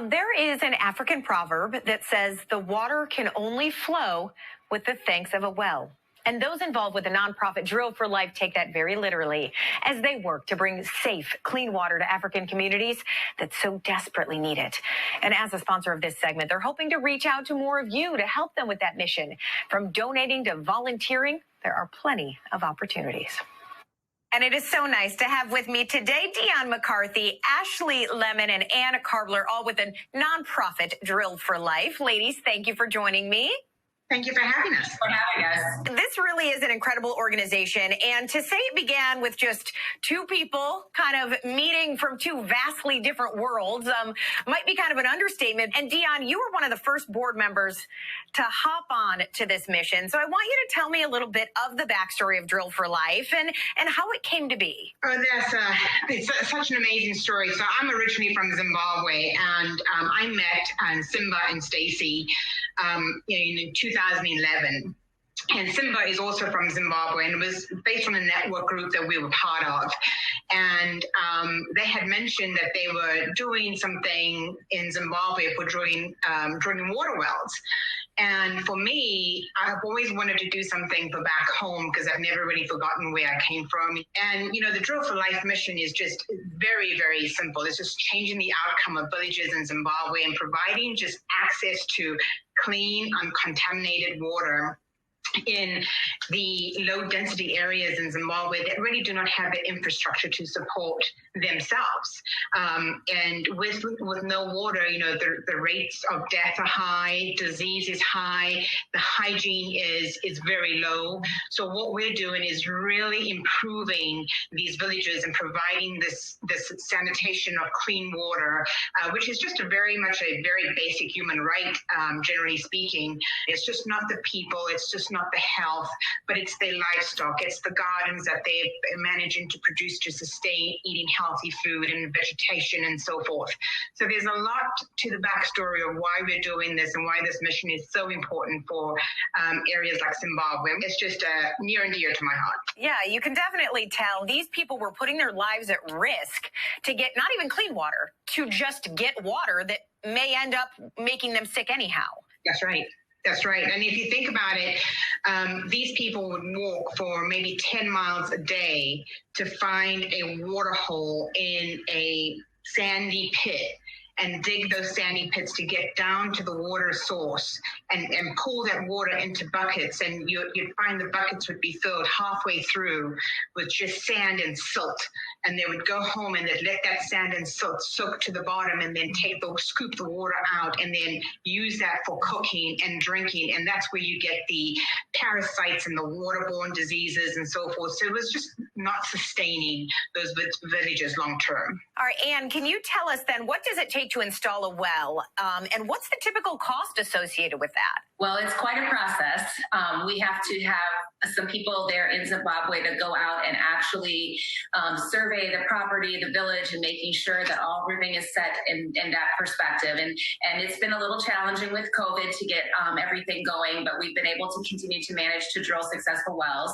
There is an African proverb that says the water can only flow with the thanks of a well. And those involved with the nonprofit Drill4Life take that very literally as they work to bring safe, clean water to African communities that so desperately need it. And as a sponsor of this segment, they're hoping to reach out to more of you to help them with that mission. From donating to volunteering, there are plenty of opportunities. And it is so nice to have with me today Deon McCarthy, Ashley Lemon, and Anna Karbler, all with a nonprofit Drill4Life. Ladies, thank you for joining me. Thank you for having us. This really is an incredible organization. And to say it began with just two people kind of meeting from two vastly different worlds might be kind of an understatement. And Deon, you were one of the first board members to hop on to this mission. So I want you to tell me a little bit of the backstory of Drill4Life and how it came to be. Oh, it's such an amazing story. So I'm originally from Zimbabwe, and I met Simba and Stacy in 2011. And Simba is also from Zimbabwe, and it was based on a network group that we were part of. And they had mentioned that they were doing something in Zimbabwe for drilling water wells. And for me, I've always wanted to do something for back home because I've never really forgotten where I came from. And, the Drill4Life mission is just very, very simple. It's just changing the outcome of villages in Zimbabwe and providing just access to clean, uncontaminated water in the low density areas in Zimbabwe that really do not have the infrastructure to support themselves. And with no water, the rates of death are high, disease is high, the hygiene is very low. So what we're doing is really improving these villages and providing this sanitation of clean water, which is just very basic human right, generally speaking. It's just not the people, it's just not the health, but it's their livestock, it's the gardens that they're managing to produce to sustain eating healthy food and vegetation and so forth. So there's a lot to the backstory of why we're doing this and why this mission is so important for areas like Zimbabwe. It's just near and dear to my heart. Yeah, you can definitely tell these people were putting their lives at risk to get not even clean water, to just get water that may end up making them sick anyhow. That's right. That's right. And if you think about it, these people would walk for maybe 10 miles a day to find a water hole in a sandy pit and dig those sandy pits to get down to the water source and pull that water into buckets. And you'd find the buckets would be filled halfway through with just sand and silt. And they would go home and they'd let that sand and silt soak to the bottom and then scoop the water out and then use that for cooking and drinking. And that's where you get the parasites and the waterborne diseases and so forth. So it was just not sustaining those villages long term. All right, Anne, can you tell us then, what does it take to install a well? And what's the typical cost associated with that? Well, it's quite a process. We have to have some people there in Zimbabwe to go out and actually survey the property, the village, and making sure that everything is set in that perspective. And it's been a little challenging with COVID to get everything going, but we've been able to continue to manage to drill successful wells.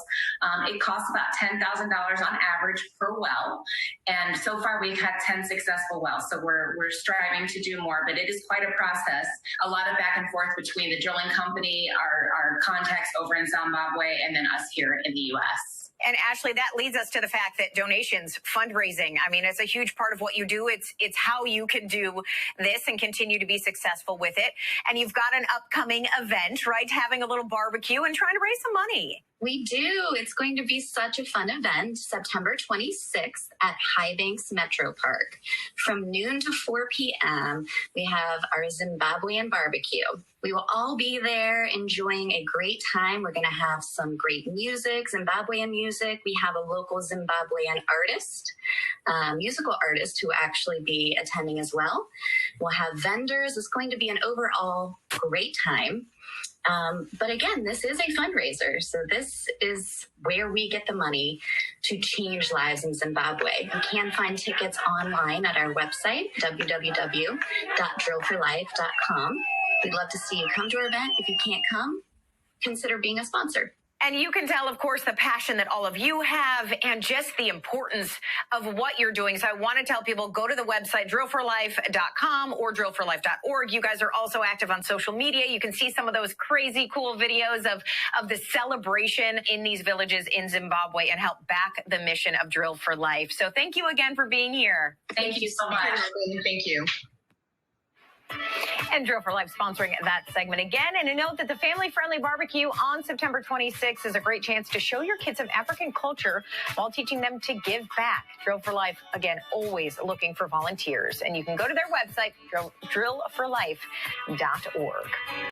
It costs about $10,000 on average per well. And so far we've had 10 successful wells. So we're striving to do more, but it is quite a process. A lot of back and forth between the drilling company, our contacts over in Zimbabwe, and then us here in the U.S. And Ashley, that leads us to the fact that donations, fundraising, I mean, it's a huge part of what you do. It's how you can do this and continue to be successful with it. And you've got an upcoming event, right? Having a little barbecue and trying to raise some money. We do. It's going to be such a fun event, September 26th at Highbanks Metro Park. From noon to 4 p.m., we have our Zimbabwean barbecue. We will all be there enjoying a great time. We're going to have some great music, Zimbabwean music. We have a local Zimbabwean artist, musical artist who will actually be attending as well. We'll have vendors. It's going to be an overall great time. But again, this is a fundraiser. So this is where we get the money to change lives in Zimbabwe. You can find tickets online at our website, www.drill4life.com. We'd love to see you come to our event. If you can't come, consider being a sponsor. And you can tell, of course, the passion that all of you have and just the importance of what you're doing. So I want to tell people, go to the website, drill4life.com or drill4life.org. You guys are also active on social media. You can see some of those crazy cool videos of the celebration in these villages in Zimbabwe and help back the mission of Drill for Life. So thank you again for being here. Thank you so much. Thank you. And Drill for Life sponsoring that segment again. And a note that the family-friendly barbecue on September 26th is a great chance to show your kids some African culture while teaching them to give back. Drill for Life, again, always looking for volunteers. And you can go to their website, drill4life.org.